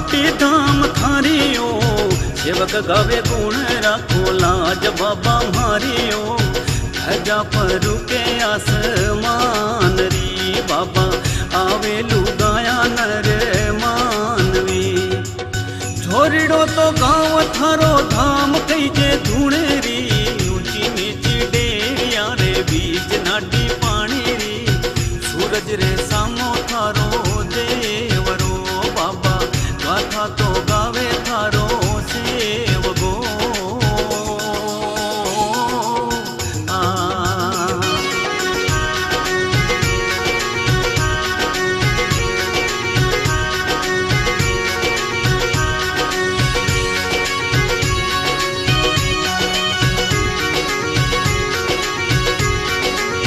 माटी धाम थारियो सेवक गावे गुण राखो लाज बाबा मारियो धजा पर के आसमान री बाबा आवे लुगाया नर मानवी छोरीड़ो तो गाँव थारो धाम कई जे धूणेरी ऊंची नीची डेरिया रे बीज नाटी पानी री सूरज रे